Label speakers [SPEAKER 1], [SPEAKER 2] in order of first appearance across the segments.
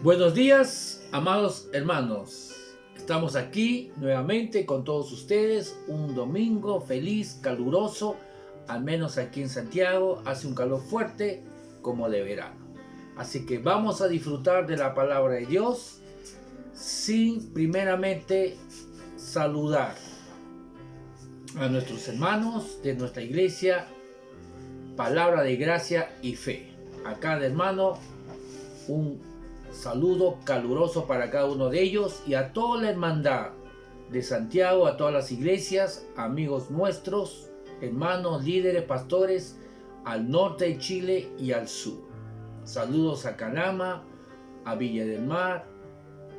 [SPEAKER 1] Buenos días, amados hermanos. Estamos aquí nuevamente con todos ustedes. Un domingo feliz, caluroso, al menos aquí en Santiago. Hace un calor fuerte como de verano. Así que vamos a disfrutar de la palabra de Dios sin primeramente saludar a nuestros hermanos de nuestra iglesia, palabra de gracia y fe. A cada hermano un saludo caluroso para cada uno de ellos y a toda la hermandad de Santiago, a todas las iglesias, amigos nuestros, hermanos, líderes, pastores, al norte de Chile y al sur. Saludos a Calama, a Villa del Mar,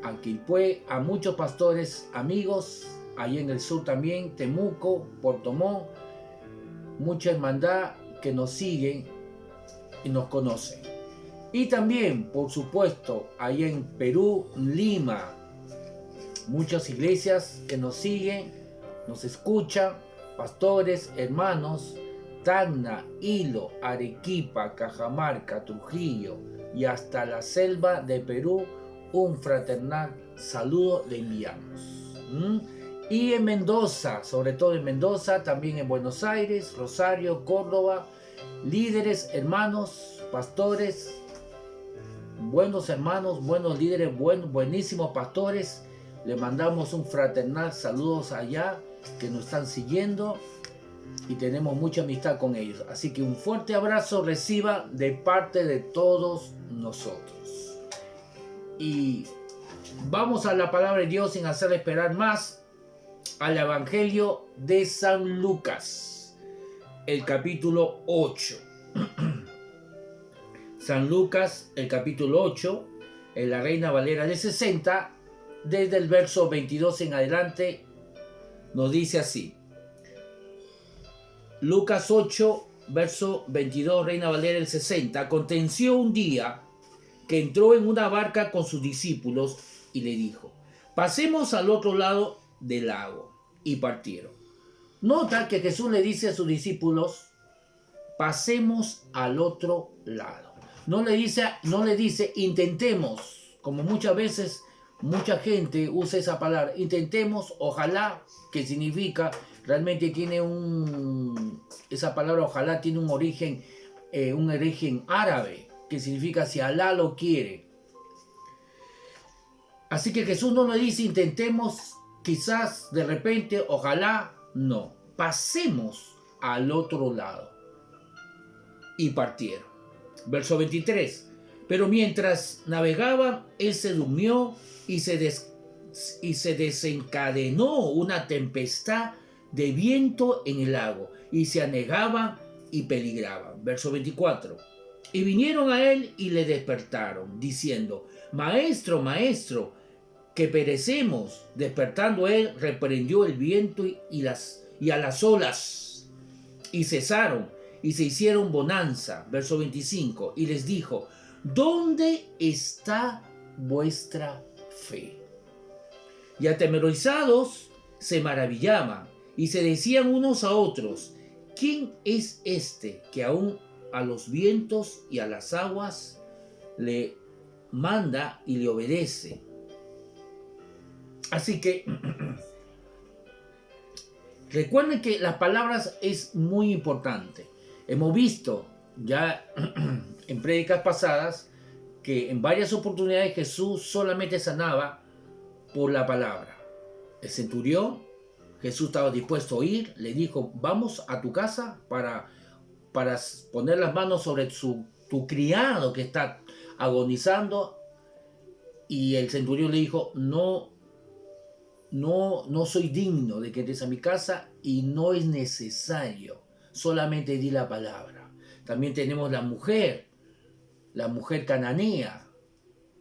[SPEAKER 1] a Quilpué, a muchos pastores amigos, allí en el sur también, Temuco, Puerto Montt, mucha hermandad que nos siguen y nos conocen. Y también, por supuesto, allá en Perú, Lima, muchas iglesias que nos siguen, nos escuchan, pastores, hermanos, Tacna, Hilo, Arequipa, Cajamarca, Trujillo y hasta la selva de Perú, un fraternal saludo le enviamos. Y en Mendoza, sobre todo en Mendoza, también en Buenos Aires, Rosario, Córdoba, líderes, hermanos, pastores, buenos hermanos, buenos líderes, buenísimos pastores, le mandamos un fraternal saludos allá que nos están siguiendo y tenemos mucha amistad con ellos. Así que un fuerte abrazo reciba de parte de todos nosotros. Y vamos a la palabra de Dios sin hacer esperar más, al Evangelio de San Lucas, el capítulo 8. San Lucas, el capítulo 8, en la Reina Valera de 60, desde el verso 22 en adelante, nos dice así. Lucas 8, verso 22, Reina Valera del 60. Aconteció un día que entró en una barca con sus discípulos y le dijo, pasemos al otro lado del lago. Y partieron. Nota que Jesús le dice a sus discípulos, pasemos al otro lado. No le dice intentemos, como muchas veces mucha gente usa esa palabra, intentemos, ojalá, que significa, realmente tiene esa palabra ojalá tiene un origen árabe, que significa si Alá lo quiere. Así que Jesús no le dice intentemos, quizás, de repente, ojalá, no. Pasemos al otro lado. Y partieron. Verso 23. Pero mientras navegaban, él se durmió y se desencadenó una tempestad de viento en el lago, y se anegaban y peligraban. Verso 24. Y vinieron a él y le despertaron, diciendo, Maestro, Maestro, que perecemos. Despertando él, reprendió el viento y a las olas, y cesaron, y se hicieron bonanza. Verso 25. Y les dijo, ¿dónde está vuestra fe? Y atemorizados se maravillaban, y se decían unos a otros, ¿quién es este que aún a los vientos y a las aguas le manda y le obedece? Así que recuerden que las palabras es muy importante. Hemos visto ya en prédicas pasadas que en varias oportunidades Jesús solamente sanaba por la palabra. El centurión, Jesús estaba dispuesto a ir, le dijo, vamos a tu casa para poner las manos sobre tu criado que está agonizando. Y el centurión le dijo, no soy digno de que entres a mi casa y no es necesario, solamente di la palabra. También tenemos la mujer cananea,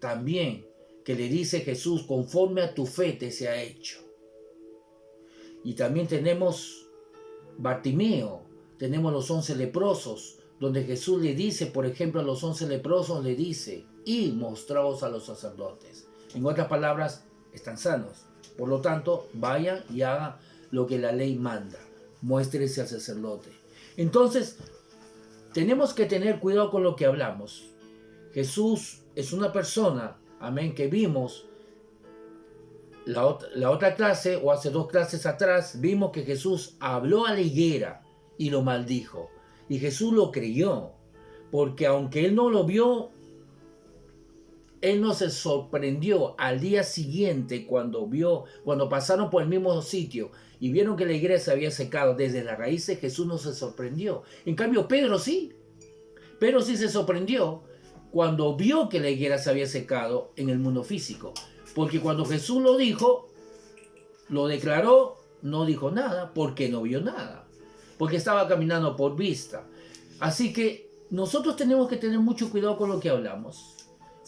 [SPEAKER 1] también, que le dice Jesús, conforme a tu fe te sea hecho. Y también tenemos Bartimeo, tenemos los 11 leprosos, donde Jesús le dice, por ejemplo, a los 11 leprosos le dice, y mostraos a los sacerdotes. En otras palabras, están sanos. Por lo tanto, vayan y hagan lo que la ley manda. Muéstrese al sacerdote. Entonces, tenemos que tener cuidado con lo que hablamos. Jesús es una persona amén, que vimos la otra clase, o hace 2 clases atrás, vimos que Jesús habló a la higuera y lo maldijo. Y Jesús lo creyó, porque aunque él no lo vio, él no se sorprendió al día siguiente cuando pasaron por el mismo sitio y vieron que la higuera se había secado desde las raíces. Jesús no se sorprendió. En cambio, Pedro sí se sorprendió cuando vio que la higuera se había secado en el mundo físico. Porque cuando Jesús lo dijo, lo declaró, no dijo nada, porque no vio nada. Porque estaba caminando por vista. Así que nosotros tenemos que tener mucho cuidado con lo que hablamos,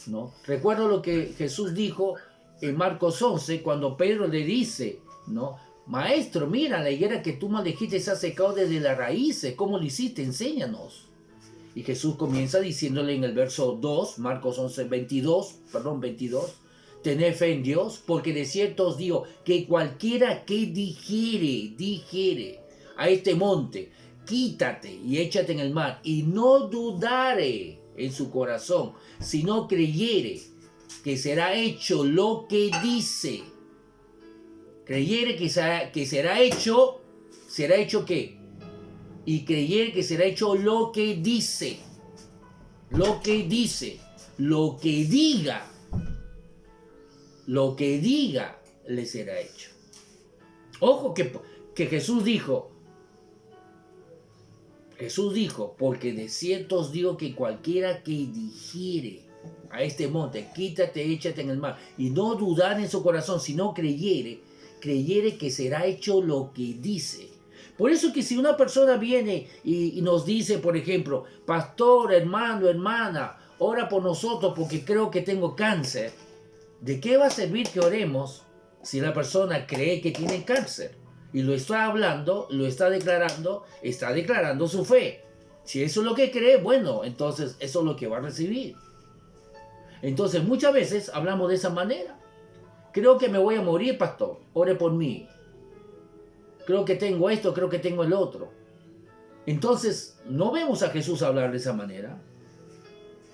[SPEAKER 1] ¿no? Recuerdo lo que Jesús dijo en Marcos 11, cuando Pedro le dice, ¿no? Maestro, mira, la higuera que tú maldijiste se ha secado desde las raíces. ¿Cómo lo hiciste? Enséñanos. Y Jesús comienza diciéndole en el verso 2, Marcos 11, 22, tened fe en Dios, porque de cierto os digo que cualquiera que dijere a este monte, quítate y échate en el mar, y no dudare en su corazón, sino creyere que será hecho lo que dice. Creyere que será hecho ¿qué? Y creyere que será hecho lo que dice. Lo que diga le será hecho. Ojo que Jesús dijo, porque de cierto os digo que cualquiera que dijere a este monte, quítate, échate en el mar, y no dudar en su corazón, sino creyere que será hecho lo que dice. Por eso que si una persona viene y nos dice, por ejemplo, pastor, hermano, hermana, ora por nosotros porque creo que tengo cáncer, ¿de qué va a servir que oremos si la persona cree que tiene cáncer? Y lo está hablando, lo está declarando su fe. Si eso es lo que cree, bueno, entonces eso es lo que va a recibir. Entonces muchas veces hablamos de esa manera. Creo que me voy a morir, pastor, ore por mí. Creo que tengo esto, creo que tengo el otro. Entonces, no vemos a Jesús hablar de esa manera.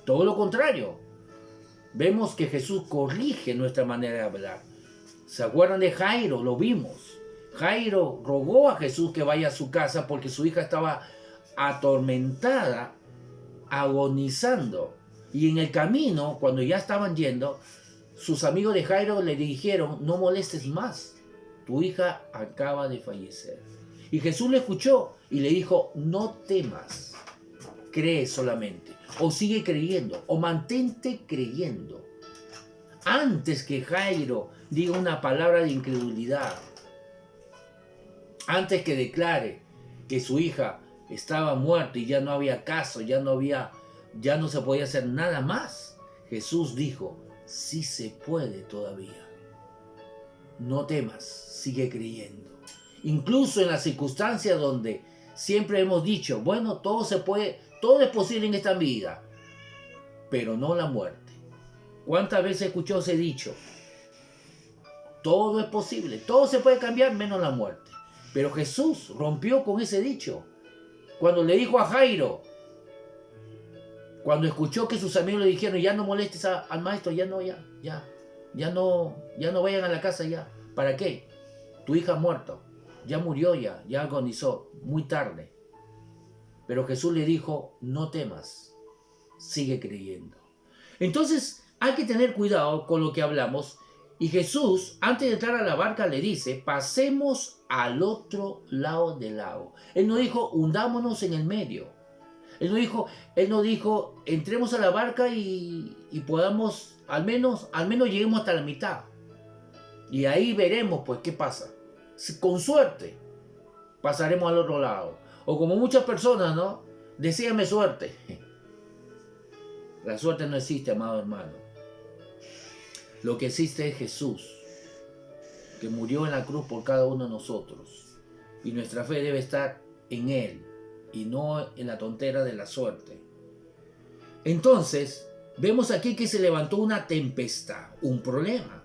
[SPEAKER 1] Todo lo contrario. Vemos que Jesús corrige nuestra manera de hablar. ¿Se acuerdan de Jairo? Lo vimos. Jairo rogó a Jesús que vaya a su casa porque su hija estaba atormentada, agonizando. Y en el camino, cuando ya estaban yendo, sus amigos de Jairo le dijeron, no molestes más. Tu hija acaba de fallecer. Y Jesús le escuchó y le dijo, no temas, cree solamente, o sigue creyendo, o mantente creyendo. Antes que Jairo diga una palabra de incredulidad, antes que declare que su hija estaba muerta y ya no había caso, ya no se podía hacer nada más, Jesús dijo, sí se puede todavía. No temas, sigue creyendo. Incluso en las circunstancias donde siempre hemos dicho, bueno, todo es posible en esta vida, pero no la muerte. ¿Cuántas veces escuchó ese dicho? Todo es posible, todo se puede cambiar menos la muerte. Pero Jesús rompió con ese dicho. Cuando le dijo a Jairo, cuando escuchó que sus amigos le dijeron, ya no molestes al maestro, ya no vayan a la casa ya. ¿Para qué? Tu hija ha muerto, ya murió ya agonizó, muy tarde. Pero Jesús le dijo, no temas, sigue creyendo. Entonces hay que tener cuidado con lo que hablamos. Y Jesús, antes de entrar a la barca, le dice, pasemos al otro lado del lago. Él no dijo, hundámonos en el medio. Él no dijo, entremos a la barca y podamos, al menos lleguemos hasta la mitad. Y ahí veremos, pues, qué pasa. Con suerte, pasaremos al otro lado. O como muchas personas, ¿no? Deséame suerte. La suerte no existe, amado hermano. Lo que existe es Jesús, que murió en la cruz por cada uno de nosotros. Y nuestra fe debe estar en Él y no en la tontera de la suerte. Entonces, vemos aquí que se levantó una tempestad, un problema.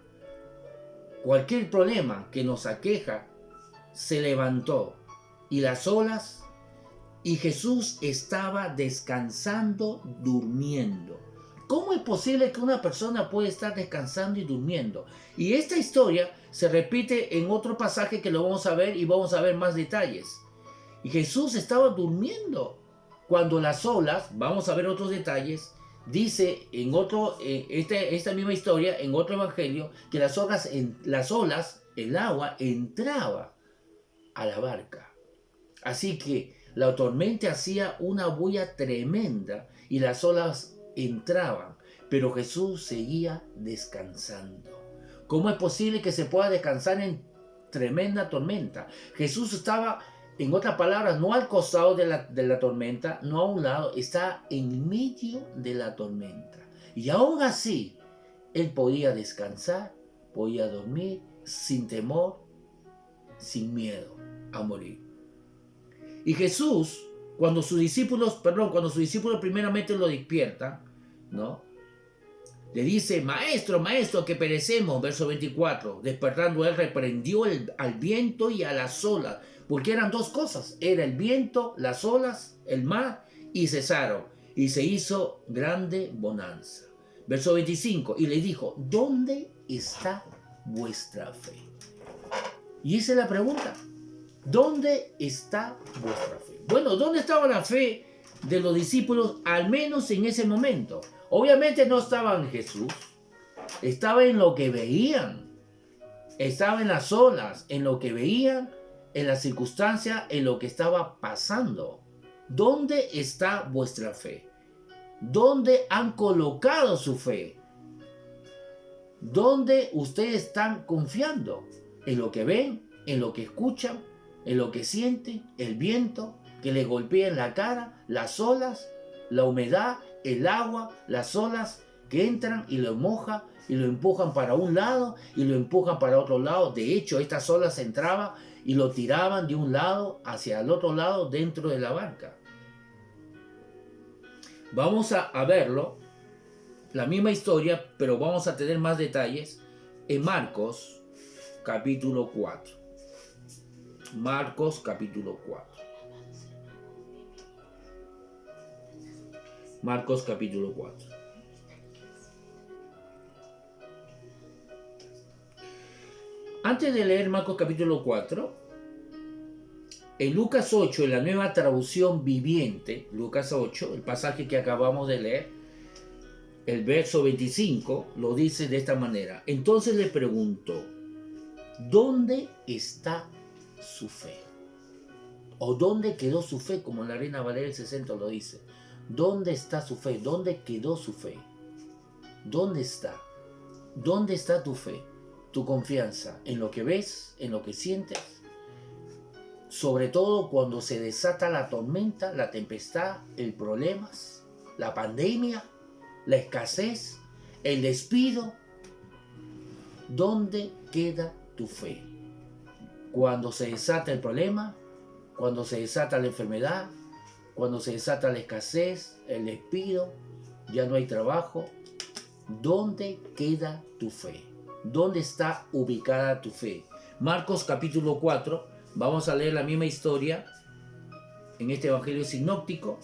[SPEAKER 1] Cualquier problema que nos aqueja se levantó y las olas, y Jesús estaba descansando, durmiendo. ¿Cómo es posible que una persona puede estar descansando y durmiendo? Y esta historia se repite en otro pasaje que lo vamos a ver y vamos a ver más detalles. Y Jesús estaba durmiendo cuando las olas, vamos a ver otros detalles, dice en esta misma historia, en otro evangelio, que las olas, el agua entraba a la barca. Así que la tormenta hacía una bulla tremenda y las olas entraban, pero Jesús seguía descansando. ¿Cómo es posible que se pueda descansar en tremenda tormenta? Jesús estaba, en otras palabras, no al costado de la tormenta, no a un lado, está en medio de la tormenta. Y aún así, él podía descansar, podía dormir sin temor, sin miedo a morir. Y Jesús, cuando sus discípulos primeramente lo despiertan, ¿no? Le dice, maestro, maestro, que perecemos, verso 24. Despertando él, reprendió al viento y a las olas, porque eran dos cosas, era el viento, las olas, el mar, y cesaron, y se hizo grande bonanza. Verso 25, y le dijo, ¿dónde está vuestra fe? Y esa es la pregunta. ¿Dónde está vuestra fe? Bueno, ¿dónde estaba la fe de los discípulos, al menos en ese momento? Obviamente no estaba en Jesús, estaba en lo que veían, estaba en las olas, en lo que veían, en las circunstancias, en lo que estaba pasando. ¿Dónde está vuestra fe? ¿Dónde han colocado su fe? ¿Dónde ustedes están confiando? ¿En lo que ven? ¿En lo que escuchan? ¿En lo que sienten? ¿El viento que les golpea en la cara? ¿Las olas? ¿La humedad? ¿El agua? ¿Las olas que entran y lo mojan y lo empujan para un lado y lo empujan para otro lado? De hecho, estas olas entraban y lo tiraban de un lado hacia el otro lado dentro de la barca. Vamos a verlo, la misma historia, pero vamos a tener más detalles en Marcos capítulo 4. Marcos capítulo 4. Marcos capítulo 4. Antes de leer Marcos capítulo 4, en Lucas 8, en la nueva traducción viviente, Lucas 8, el pasaje que acabamos de leer, el verso 25, lo dice de esta manera. Entonces le preguntó, ¿dónde está su fe? ¿O dónde quedó su fe? Como la Reina Valera del 60 lo dice. ¿Dónde está su fe? ¿Dónde quedó su fe? ¿Dónde está? ¿Dónde está tu fe? Tu confianza en lo que ves, en lo que sientes. Sobre todo cuando se desata la tormenta, la tempestad, el problemas, la pandemia, la escasez, el despido. ¿Dónde queda tu fe? Cuando se desata el problema, cuando se desata la enfermedad, cuando se desata la escasez, el despido, ya no hay trabajo. ¿Dónde queda tu fe? ¿Dónde está ubicada tu fe? Marcos capítulo 4, vamos a leer la misma historia en este evangelio sinóptico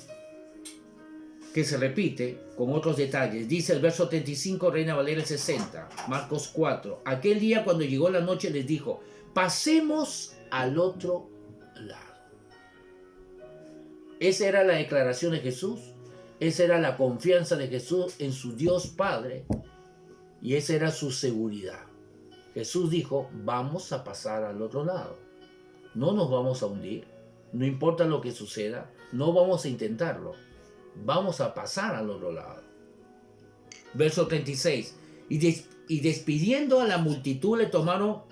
[SPEAKER 1] que se repite con otros detalles. Dice el verso 35, Reina Valera 60, Marcos 4. Aquel día cuando llegó la noche les dijo, pasemos al otro lado. Esa era la declaración de Jesús, esa era la confianza de Jesús en su Dios Padre y esa era su seguridad. Jesús dijo, vamos a pasar al otro lado, no nos vamos a hundir, no importa lo que suceda, no vamos a intentarlo, vamos a pasar al otro lado. Verso 36, y despidiendo a la multitud le tomaron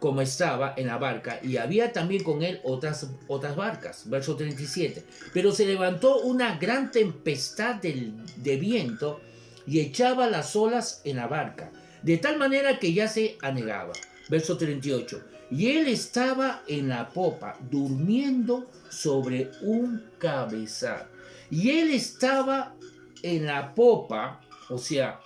[SPEAKER 1] como estaba en la barca, y había también con él otras barcas. Verso 37. Pero se levantó una gran tempestad de viento y echaba las olas en la barca, de tal manera que ya se anegaba. Verso 38. Y él estaba en la popa, durmiendo sobre un cabezal. Y él estaba en la popa, o sea,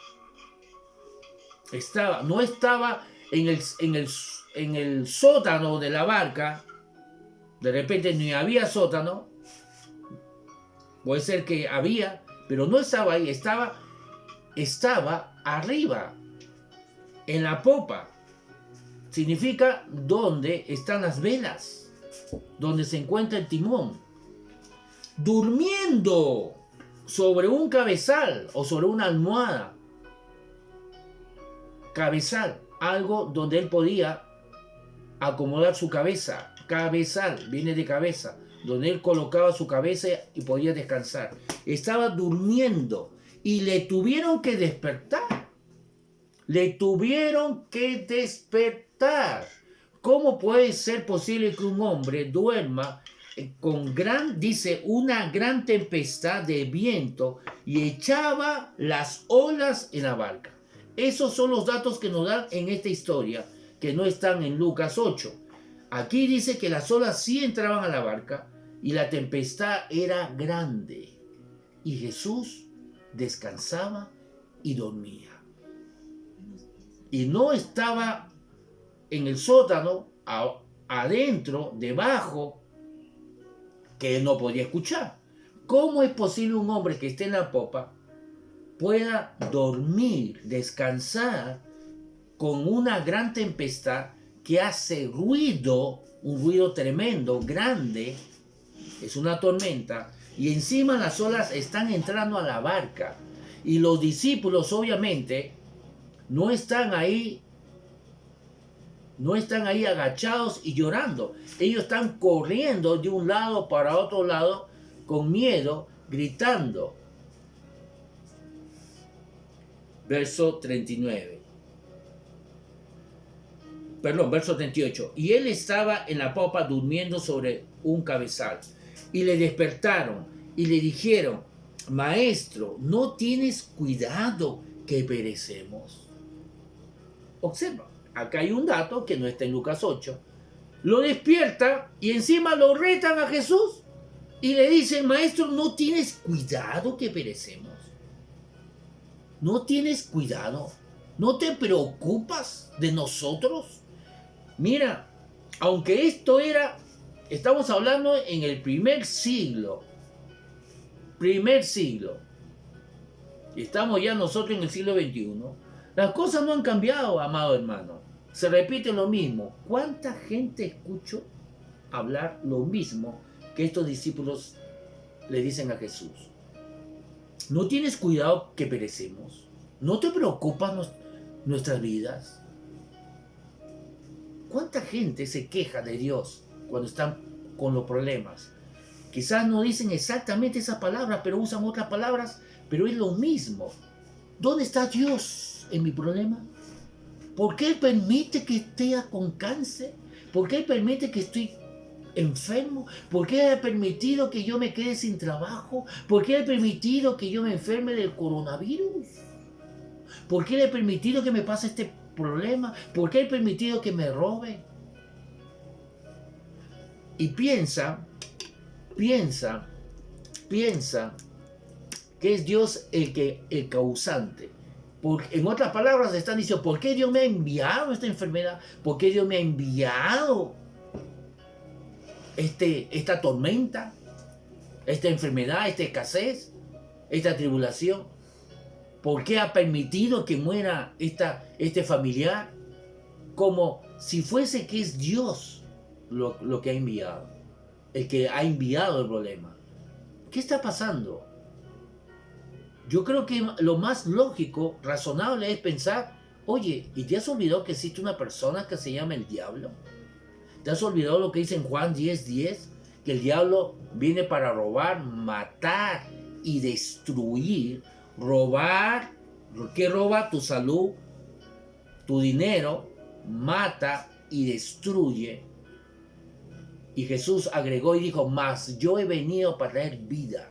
[SPEAKER 1] no estaba en el sótano de la barca. De repente ni había sótano, puede ser que había, pero no estaba ahí, estaba estaba arriba, en la popa. Significa donde están las velas, donde se encuentra el timón. Durmiendo sobre un cabezal o sobre una almohada. Cabezal, algo donde él podía acomodar su cabeza. Cabezal, viene de cabeza, donde él colocaba su cabeza y podía descansar. Estaba durmiendo y le tuvieron que despertar. Le tuvieron que despertar. ¿Cómo puede ser posible que un hombre duerma con una gran tempestad de viento y echaba las olas en la barca? Esos son los datos que nos dan en esta historia, que no están en Lucas 8. Aquí dice que las olas sí entraban a la barca y la tempestad era grande. Y Jesús descansaba y dormía. Y no estaba en el sótano, adentro, debajo, que él no podía escuchar. ¿Cómo es posible un hombre que esté en la popa pueda dormir, descansar con una gran tempestad que hace ruido, un ruido tremendo, grande? Es una tormenta y encima las olas están entrando a la barca y los discípulos obviamente no están ahí agachados y llorando. Ellos están corriendo de un lado para otro lado con miedo, gritando. Verso 39. Perdón, verso 38. Y él estaba en la popa durmiendo sobre un cabezal. Y le despertaron y le dijeron: Maestro, ¿no tienes cuidado que perecemos? Observa, acá hay un dato que no está en Lucas 8. Lo despierta y encima lo retan a Jesús y le dicen: Maestro, ¿no tienes cuidado que perecemos? ¿No tienes cuidado? ¿No te preocupas de nosotros? Mira, aunque estamos hablando en el primer siglo. Y estamos ya nosotros en el siglo XXI. Las cosas no han cambiado, amado hermano. Se repite lo mismo. ¿Cuánta gente escucho hablar lo mismo que estos discípulos le dicen a Jesús? ¿No tienes cuidado que perecemos? ¿No te preocupan nuestras vidas? ¿Cuánta gente se queja de Dios cuando están con los problemas? Quizás no dicen exactamente esas palabras, pero usan otras palabras, pero es lo mismo. ¿Dónde está Dios en mi problema? ¿Por qué Él permite que esté con cáncer? ¿Por qué Él permite que estoy enfermo? ¿Por qué Él ha permitido que yo me quede sin trabajo? ¿Por qué Él ha permitido que yo me enferme del coronavirus? ¿Por qué Él ha permitido que me pase este problema? ¿Por qué Él ha permitido que me robe? Y piensa que es Dios el causante. En otras palabras, están diciendo: ¿por qué Dios me ha enviado esta enfermedad? ¿Por qué Dios me ha enviado esta tormenta, esta enfermedad, esta escasez, esta tribulación? ¿Por qué ha permitido que muera este familiar? Como si fuese que es Dios lo que ha enviado, el que ha enviado el problema. ¿Qué está pasando? Yo creo que lo más lógico, razonable es pensar: oye, ¿y te has olvidado que existe una persona que se llama el diablo? ¿Te has olvidado lo que dice en Juan 10:10? Que el diablo viene para robar, matar y destruir. Robar, ¿qué roba? Tu salud, tu dinero, mata y destruye. Y Jesús agregó y dijo: mas yo he venido para traer vida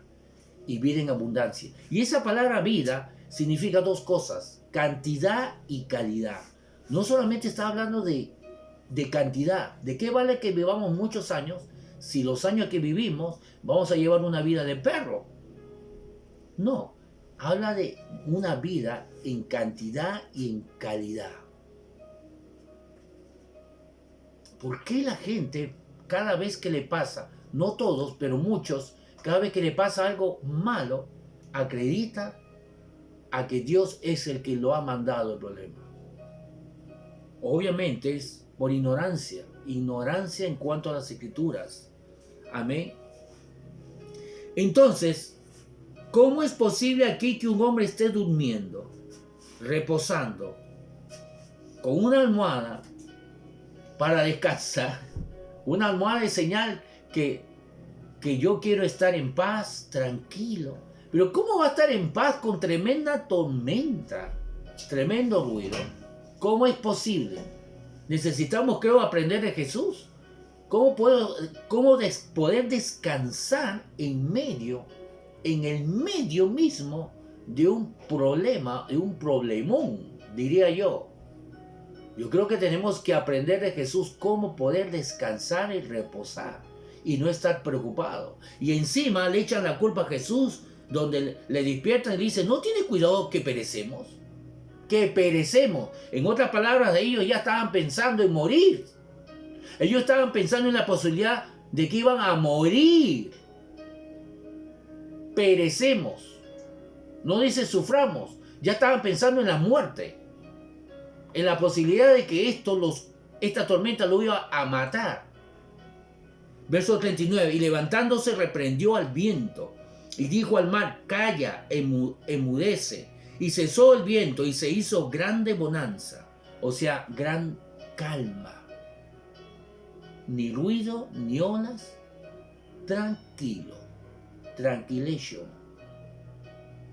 [SPEAKER 1] y vida en abundancia. Y esa palabra vida significa dos cosas: cantidad y calidad. No solamente está hablando de cantidad. ¿De qué vale que vivamos muchos años si los años que vivimos vamos a llevar una vida de perro? No, habla de una vida en cantidad y en calidad. ¿Por qué la gente, cada vez que le pasa, no todos, pero muchos, cada vez que le pasa algo malo, acredita a que Dios es el que lo ha mandado el problema. Obviamente es por ignorancia en cuanto a las escrituras. Amén. Entonces, ¿cómo es posible aquí que un hombre esté durmiendo, reposando, con una almohada para descansar? Una almohada de señal que yo quiero estar en paz, tranquilo. Pero ¿cómo va a estar en paz con tremenda tormenta, tremendo ruido? ¿Cómo es posible? Necesitamos, creo, aprender de Jesús. ¿Cómo poder descansar en el medio mismo de un problema, de un problemón, diría yo? Yo creo que tenemos que aprender de Jesús cómo poder descansar y reposar y no estar preocupado. Y encima le echan la culpa a Jesús, donde le despiertan y le dicen, ¿no tiene cuidado que perecemos? Que perecemos. En otras palabras, ellos ya estaban pensando en morir. Ellos estaban pensando en la posibilidad de que iban a morir. Perecemos. No dice suframos. Ya estaban pensando en la muerte. En la posibilidad de que esta tormenta lo iba a matar. Verso 39. Y levantándose reprendió al viento y dijo al mar, calla, enmudece. Y cesó el viento y se hizo grande bonanza. O sea, gran calma. Ni ruido, ni olas. Tranquilo. Tranquilation.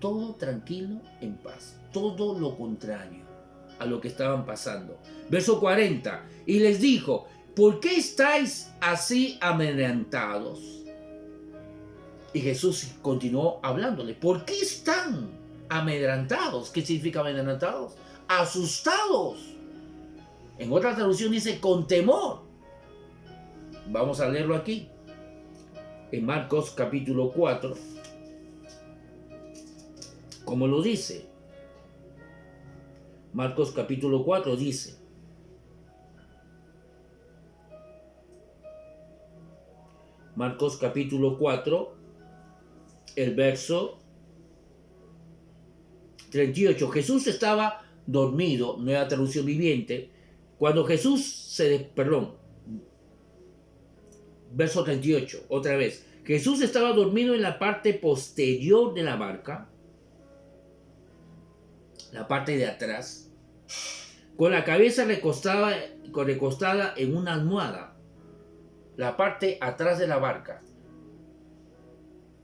[SPEAKER 1] Todo tranquilo, en paz. Todo lo contrario a lo que estaban pasando. Verso 40. Y les dijo, ¿por qué estáis así amedrentados? Y Jesús continuó hablándole. ¿Por qué están amedrentados? ¿Qué significa amedrentados? Asustados. En otra traducción dice con temor. Vamos a leerlo aquí. En Marcos capítulo 4. Como lo dice. Marcos capítulo 4 dice. Marcos capítulo 4, el verso 38. Jesús estaba dormido, nueva traducción viviente, cuando verso 38, otra vez. Jesús estaba dormido en la parte posterior de la barca, la parte de atrás, con la cabeza recostada en una almohada, la parte atrás de la barca.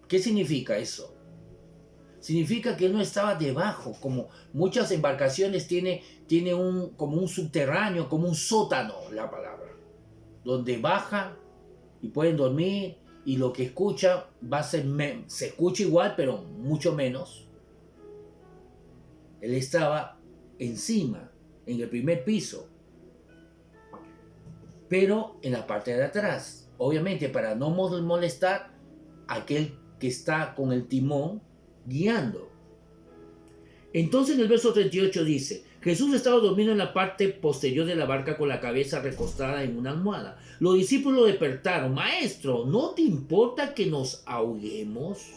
[SPEAKER 1] ¿Qué significa eso? Significa que él no estaba debajo, como muchas embarcaciones tiene como un subterráneo, como un sótano, la palabra, donde baja y pueden dormir y lo que escucha se escucha igual, pero mucho menos. Él estaba encima, en el primer piso, pero en la parte de atrás, obviamente para no molestar a aquel que está con el timón guiando. Entonces en el verso 38 dice, Jesús estaba dormido en la parte posterior de la barca con la cabeza recostada en una almohada. Los discípulos lo despertaron. Maestro, ¿no te importa que nos ahoguemos?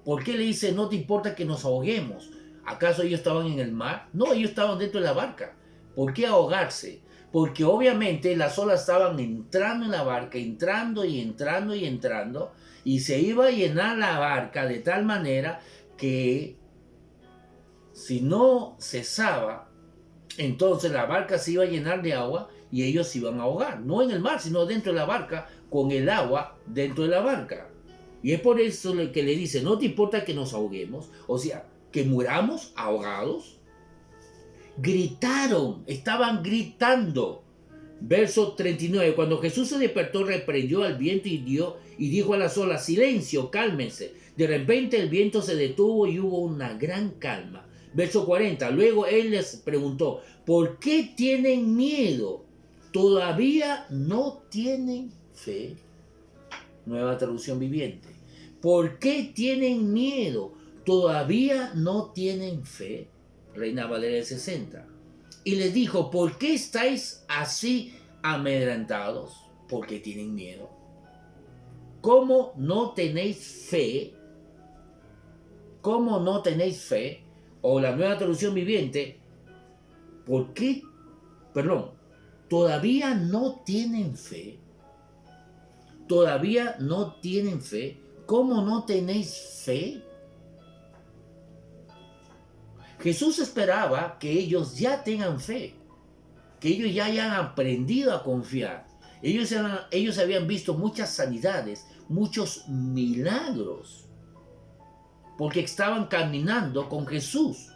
[SPEAKER 1] ¿Por qué le dice no te importa que nos ahoguemos? ¿Acaso ellos estaban en el mar? No, ellos estaban dentro de la barca. ¿Por qué ahogarse? Porque obviamente las olas estaban entrando en la barca, entrando y entrando y entrando, y se iba a llenar la barca de tal manera que si no cesaba, entonces la barca se iba a llenar de agua y ellos se iban a ahogar. No en el mar, sino dentro de la barca, con el agua dentro de la barca. Y es por eso que le dice, ¿no te importa que nos ahoguemos? O sea, que muramos ahogados. Gritaron, estaban gritando. Verso 39, cuando Jesús se despertó, reprendió al viento y dijo a las olas, silencio, cálmense. De repente el viento se detuvo y hubo una gran calma. Verso 40, luego él les preguntó, ¿por qué tienen miedo? ¿Todavía no tienen fe? Nueva traducción viviente. ¿Por qué tienen miedo? ¿Todavía no tienen fe? Reina Valera del 60. Y les dijo, ¿por qué estáis así amedrentados? Porque tienen miedo. ¿Cómo no tenéis fe? ¿cómo no tenéis fe? O la Nueva Traducción Viviente, ¿por qué? Perdón, ¿todavía no tienen fe? ¿Todavía no tienen fe? ¿Cómo no tenéis fe? Jesús esperaba que ellos ya tengan fe, que ellos ya hayan aprendido a confiar. Ellos habían visto muchas sanidades, muchos milagros, porque estaban caminando con Jesús,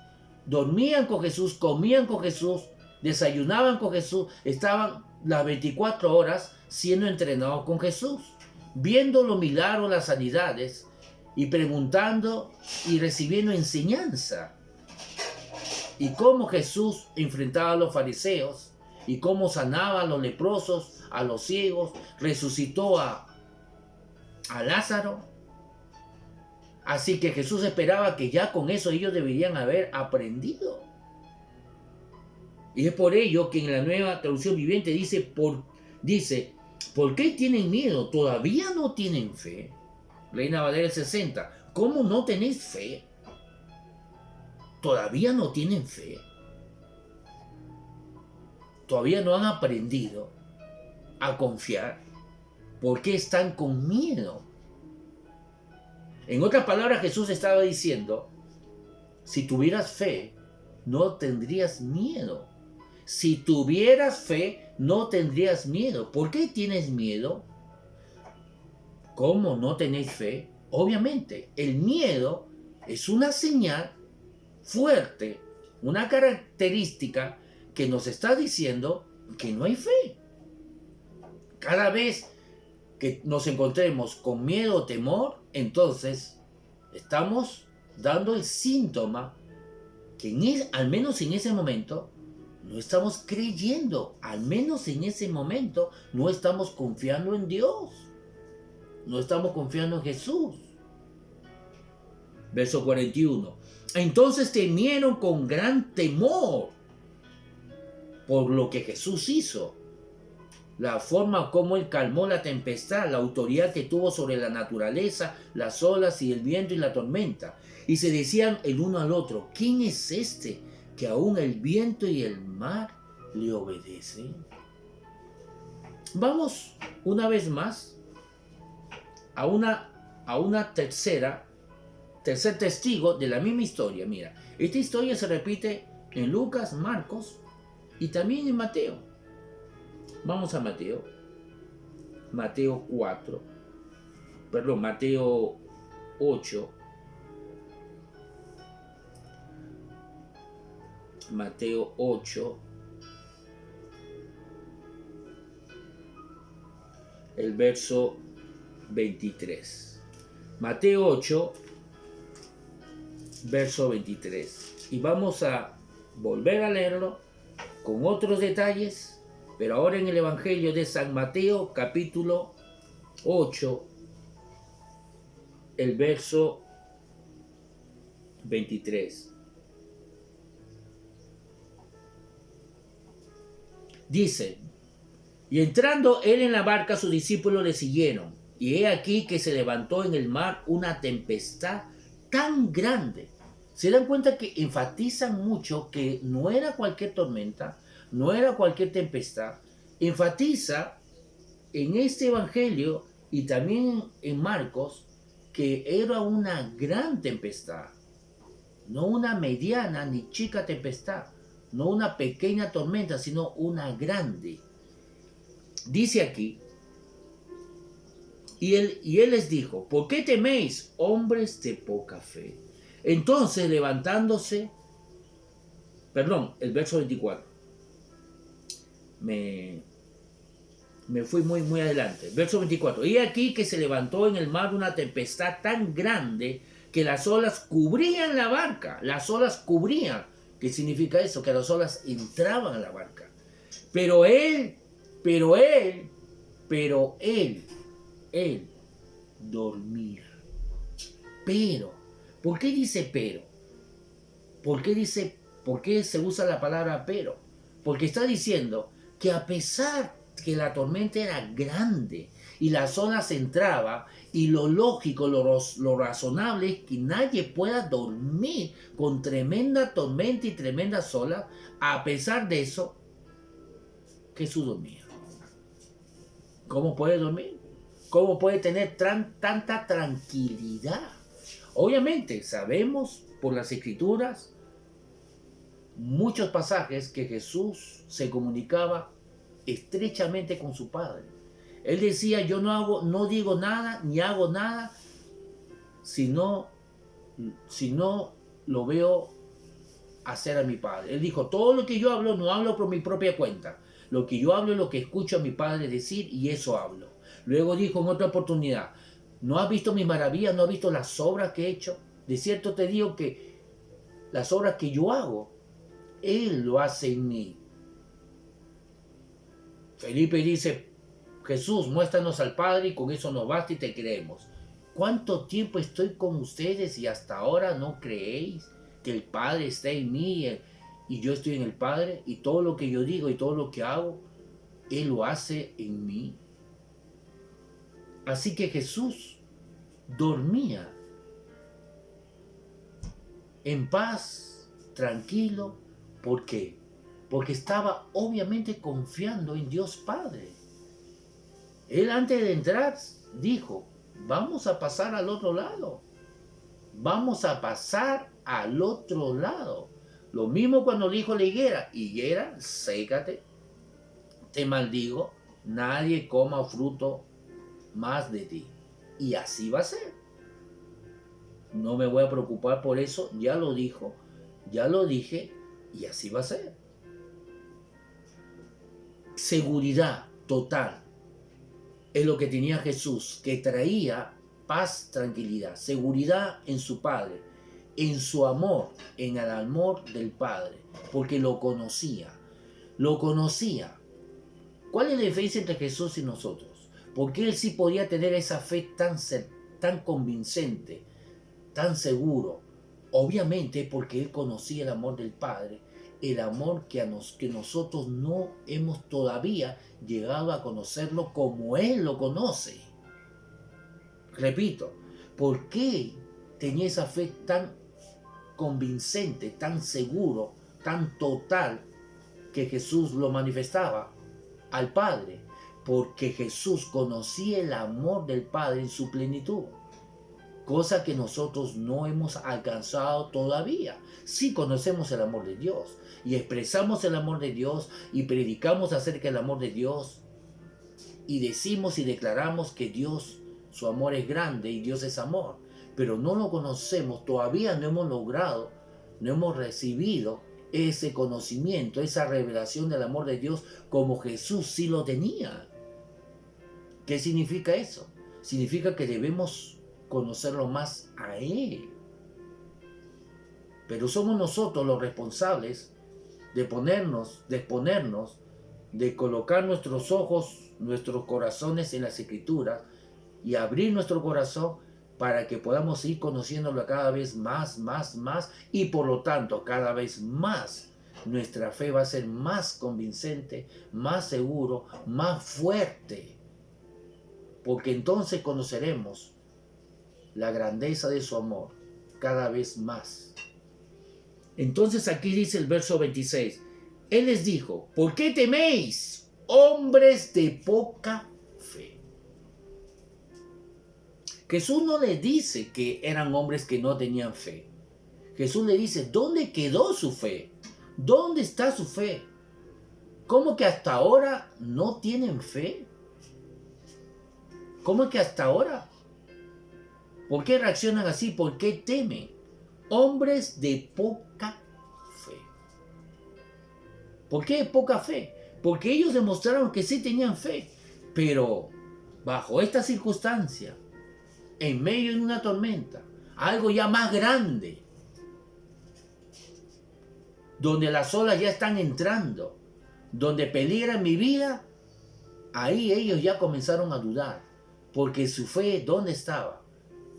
[SPEAKER 1] dormían con Jesús, comían con Jesús, desayunaban con Jesús, estaban las 24 horas siendo entrenados con Jesús, viendo los milagros, las sanidades, y preguntando y recibiendo enseñanza. Y cómo Jesús enfrentaba a los fariseos, y cómo sanaba a los leprosos, a los ciegos, resucitó a Lázaro. Así que Jesús esperaba que ya con eso ellos deberían haber aprendido. Y es por ello que en la Nueva Traducción Viviente dice, ¿por qué tienen miedo? ¿Todavía no tienen fe? Reina Valera 60, ¿cómo no tenéis fe? ¿Todavía no tienen fe? ¿Todavía no han aprendido a confiar? ¿Por qué están con miedo? En otras palabras, Jesús estaba diciendo, si tuvieras fe, no tendrías miedo. Si tuvieras fe, no tendrías miedo. ¿Por qué tienes miedo? ¿Cómo no tenéis fe? Obviamente, el miedo es una señal fuerte, una característica que nos está diciendo que no hay fe. Cada vez que nos encontremos con miedo o temor, entonces estamos dando el síntoma que al menos en ese momento no estamos creyendo, al menos en ese momento no estamos confiando en Dios, no estamos confiando en Jesús. Verso 41. Entonces temieron con gran temor por lo que Jesús hizo, la forma como Él calmó la tempestad, la autoridad que tuvo sobre la naturaleza, las olas y el viento y la tormenta. Y se decían el uno al otro, ¿quién es este que aún el viento y el mar le obedecen? Vamos una vez más a una tercer testigo de la misma historia. Mira, esta historia se repite en Lucas, Marcos y también en Mateo. Vamos a Mateo 8. Mateo 8, el verso 23. Mateo 8, verso 23. Y vamos a volver a leerlo con otros detalles, pero ahora en el Evangelio de San Mateo, capítulo 8, el verso 23. Dice, y entrando él en la barca, sus discípulos le siguieron, y he aquí que se levantó en el mar una tempestad tan grande. Se dan cuenta que enfatizan mucho que no era cualquier tormenta, no era cualquier tempestad. Enfatiza en este evangelio y también en Marcos que era una gran tempestad, no una mediana ni chica tempestad, no una pequeña tormenta, sino una grande. Dice aquí, y él les dijo, ¿por qué teméis, hombres de poca fe? Entonces levantándose, el verso 24, me fui muy adelante. Verso 24, y aquí que se levantó en el mar una tempestad tan grande que las olas cubrían la barca. Las olas cubrían. ¿Qué significa eso? Que las olas entraban a la barca. Pero él dormir. Pero, ¿por qué dice pero? ¿Por qué se usa la palabra pero? Porque está diciendo que a pesar que la tormenta era grande y las olas entraban, y lo lógico, lo razonable es que nadie pueda dormir con tremenda tormenta y tremendas olas. A pesar de eso, Jesús dormía. ¿Cómo puede dormir? ¿Cómo puede tener tanta tranquilidad? Obviamente sabemos por las Escrituras muchos pasajes que Jesús se comunicaba estrechamente con su Padre. Él decía, yo no digo nada ni hago nada si no lo veo hacer a mi Padre. Él dijo, todo lo que yo hablo no hablo por mi propia cuenta. Lo que yo hablo es lo que escucho a mi Padre decir y eso hablo. Luego dijo en otra oportunidad, ¿no has visto mis maravillas? ¿No has visto las obras que he hecho? De cierto te digo que las obras que yo hago, Él lo hace en mí. Felipe dice, Jesús, muéstranos al Padre y con eso nos basta y te creemos. ¿Cuánto tiempo estoy con ustedes y hasta ahora no creéis que el Padre está en mí y yo estoy en el Padre? Y todo lo que yo digo y todo lo que hago, Él lo hace en mí. Así que Jesús dormía en paz, tranquilo. ¿Por qué? Porque estaba obviamente confiando en Dios Padre. Él antes de entrar dijo, vamos a pasar al otro lado. Vamos a pasar al otro lado. Lo mismo cuando dijo la higuera, sécate, te maldigo, nadie coma fruto más de ti. Y así va a ser. No me voy a preocupar por eso, ya lo dijo, ya lo dije, y así va a ser. Seguridad total es lo que tenía Jesús, que traía paz, tranquilidad, seguridad en su Padre, en su amor, en el amor del Padre, porque lo conocía. ¿Cuál es la diferencia entre Jesús y nosotros? Porque Él sí podía tener esa fe tan convincente, tan seguro. Obviamente porque Él conocía el amor del Padre, el amor que nosotros no hemos todavía llegado a conocerlo como Él lo conoce. Repito, ¿por qué tenía esa fe tan convincente, tan seguro, tan total que Jesús lo manifestaba al Padre? Porque Jesús conocía el amor del Padre en su plenitud, cosa que nosotros no hemos alcanzado todavía. Sí conocemos el amor de Dios y expresamos el amor de Dios y predicamos acerca del amor de Dios y decimos y declaramos que Dios, su amor es grande y Dios es amor, pero no lo conocemos, todavía no hemos logrado, no hemos recibido ese conocimiento, esa revelación del amor de Dios como Jesús sí lo tenía. ¿Qué significa eso? Significa que debemos conocerlo más a Él. Pero somos nosotros los responsables de exponernos, de colocar nuestros ojos, nuestros corazones en las Escrituras y abrir nuestro corazón para que podamos ir conociéndolo cada vez más, y por lo tanto cada vez más nuestra fe va a ser más convincente, más seguro, más fuerte, porque entonces conoceremos la grandeza de su amor cada vez más. Entonces aquí dice el verso 26, Él les dijo, ¿por qué teméis, hombres de poca fe? Jesús no les dice que eran hombres que no tenían fe. Jesús le dice, ¿dónde quedó su fe? ¿Dónde está su fe? ¿Cómo que hasta ahora no tienen fe? ¿Cómo que hasta ahora? ¿Por qué reaccionan así? ¿Por qué temen? Hombres de poca fe. ¿Por qué poca fe? Porque ellos demostraron que sí tenían fe, pero bajo esta circunstancia, en medio de una tormenta, algo ya más grande, donde las olas ya están entrando, donde peligra mi vida, ahí ellos ya comenzaron a dudar, porque su fe, ¿dónde estaba?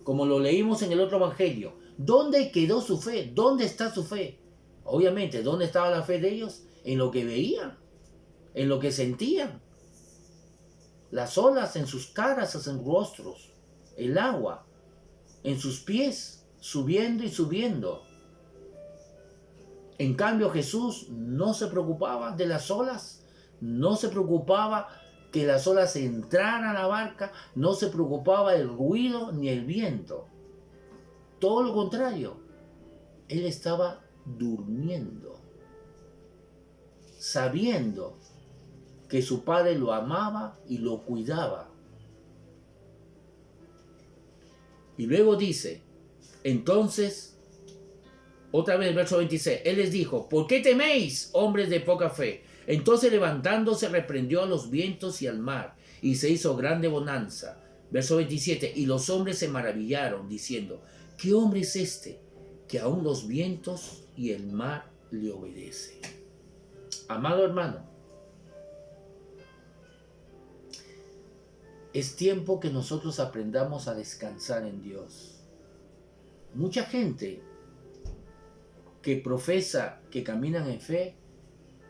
[SPEAKER 1] Como lo leímos en el otro evangelio, ¿dónde quedó su fe? ¿Dónde está su fe? Obviamente, ¿dónde estaba la fe de ellos? En lo que veían, en lo que sentían. las olas en sus caras, en sus rostros, el agua en sus pies, subiendo y subiendo. En cambio, Jesús no se preocupaba de las olas, no se preocupaba que las olas entraran a la barca, no se preocupaba del ruido ni el viento. Todo lo contrario, él estaba durmiendo, sabiendo que su padre lo amaba y lo cuidaba. Y luego dice, entonces, otra vez el verso 26, él les dijo, ¿por qué teméis, hombres de poca fe? Entonces levantándose reprendió a los vientos y al mar, y se hizo grande bonanza. Verso 27, y los hombres se maravillaron, diciendo, ¿qué hombre es este, que aun los vientos y el mar le obedecen? Amado hermano, es tiempo que nosotros aprendamos a descansar en Dios. Mucha gente que profesa que caminan en fe,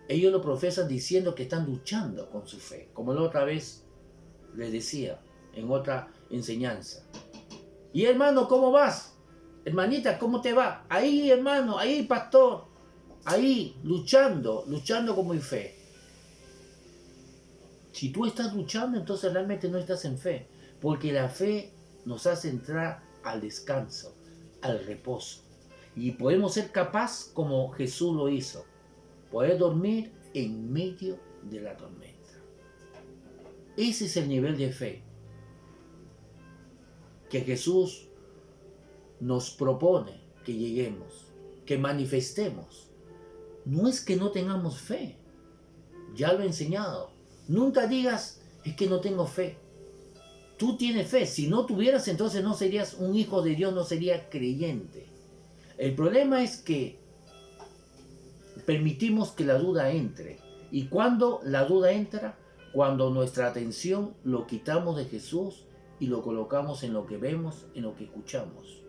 [SPEAKER 1] ellos lo profesan diciendo que están luchando con su fe, como la otra vez les decía en otra enseñanza. Y hermano, ¿cómo vas? Hermanita, ¿cómo te va? Ahí, hermano, ahí, pastor, ahí, luchando con mi fe. Si tú estás luchando, entonces realmente no estás en fe, porque la fe nos hace entrar al descanso, al reposo. Y podemos ser capaz como Jesús lo hizo, poder dormir en medio de la tormenta. Ese es el nivel de fe que Jesús nos propone que lleguemos, que manifestemos. No es que no tengamos fe, ya lo he enseñado. Nunca digas, es que no tengo fe. Tú tienes fe. Si no tuvieras, entonces no serías un hijo de Dios, no serías creyente. El problema es que permitimos que la duda entre. Y cuando la duda entra, cuando nuestra atención lo quitamos de Jesús y lo colocamos en lo que vemos, en lo que escuchamos.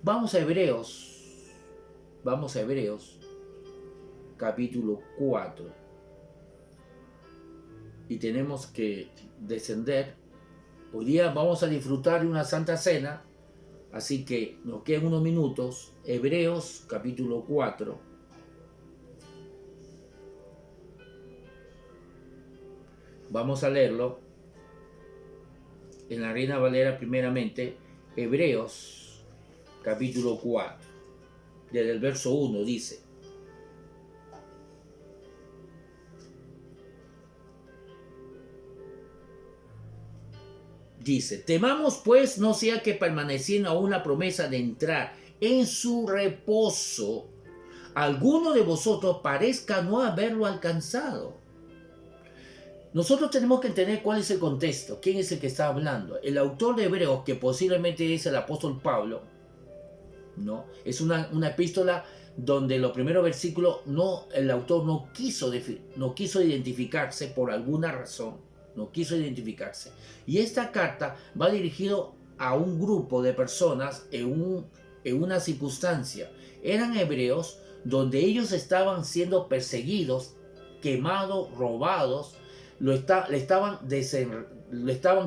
[SPEAKER 1] Vamos a Hebreos capítulo 4. Y tenemos que descender. Hoy día vamos a disfrutar de una santa cena, así que nos quedan unos minutos. Hebreos capítulo 4. Vamos a leerlo en la Reina Valera primeramente. Hebreos capítulo 4, desde el verso 1 dice, temamos pues no sea que permaneciendo aún la promesa de entrar en su reposo, alguno de vosotros parezca no haberlo alcanzado. Nosotros tenemos que entender cuál es el contexto, quién es el que está hablando. El autor de Hebreos, que posiblemente es el apóstol Pablo, ¿no? Es una epístola donde los primeros versículos el autor no quiso identificarse por alguna razón. No quiso identificarse. Y esta carta va dirigido a un grupo de personas en una circunstancia. Eran hebreos donde ellos estaban siendo perseguidos, quemados, robados, le estaban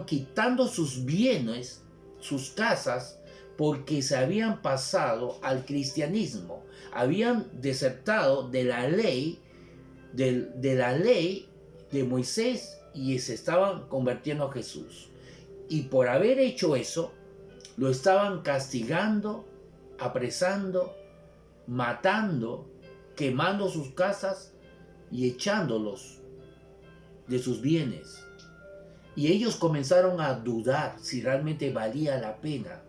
[SPEAKER 1] quitando sus bienes, sus casas, porque se habían pasado al cristianismo. Habían desertado de la ley, de la ley de Moisés, y se estaban convirtiendo a Jesús. Y por haber hecho eso, lo estaban castigando, apresando, matando, quemando sus casas y echándolos de sus bienes. Y ellos comenzaron a dudar si realmente valía la pena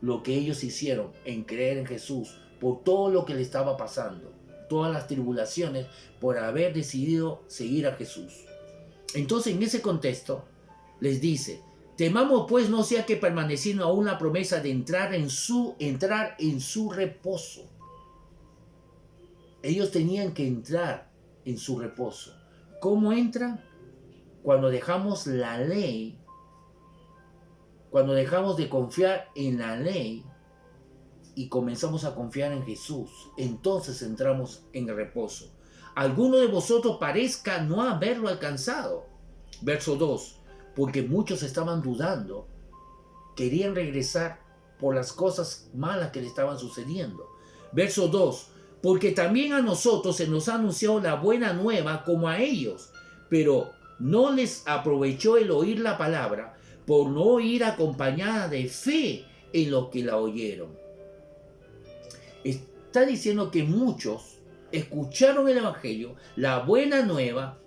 [SPEAKER 1] lo que ellos hicieron en creer en Jesús por todo lo que le estaba pasando, todas las tribulaciones por haber decidido seguir a Jesús. Entonces, en ese contexto, les dice, temamos pues no sea que permaneciendo aún la promesa de entrar en su reposo. Ellos tenían que entrar en su reposo. ¿Cómo entran? Cuando dejamos la ley, cuando dejamos de confiar en la ley y comenzamos a confiar en Jesús, entonces entramos en el reposo. Alguno de vosotros parezca no haberlo alcanzado. Verso 2. porque muchos estaban dudando, querían regresar por las cosas malas que le estaban sucediendo. Verso 2, porque también a nosotros se nos ha anunciado la buena nueva como a ellos, pero no les aprovechó el oír la palabra por no ir acompañada de fe en los que la oyeron. Está diciendo que muchos escucharon el evangelio, la buena nueva,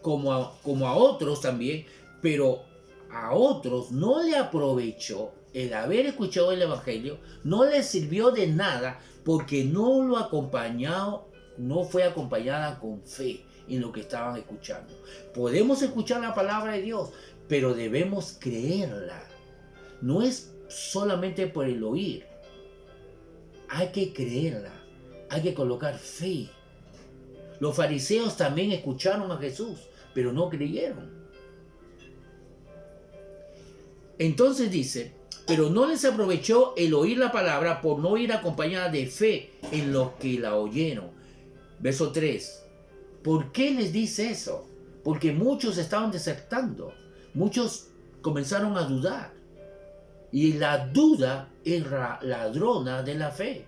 [SPEAKER 1] como a otros también, pero a otros no le aprovechó el haber escuchado el evangelio, no les sirvió de nada porque no fue acompañada con fe en lo que estaban escuchando. Podemos escuchar la palabra de Dios, pero debemos creerla. No es solamente por el oír. Hay que creerla. Hay que colocar fe. Los fariseos también escucharon a Jesús, pero no creyeron. Entonces dice, pero no les aprovechó el oír la palabra por no ir acompañada de fe en los que la oyeron. Verso 3. ¿Por qué les dice eso? Porque muchos estaban desertando. Muchos comenzaron a dudar. Y la duda es ladrona de la fe.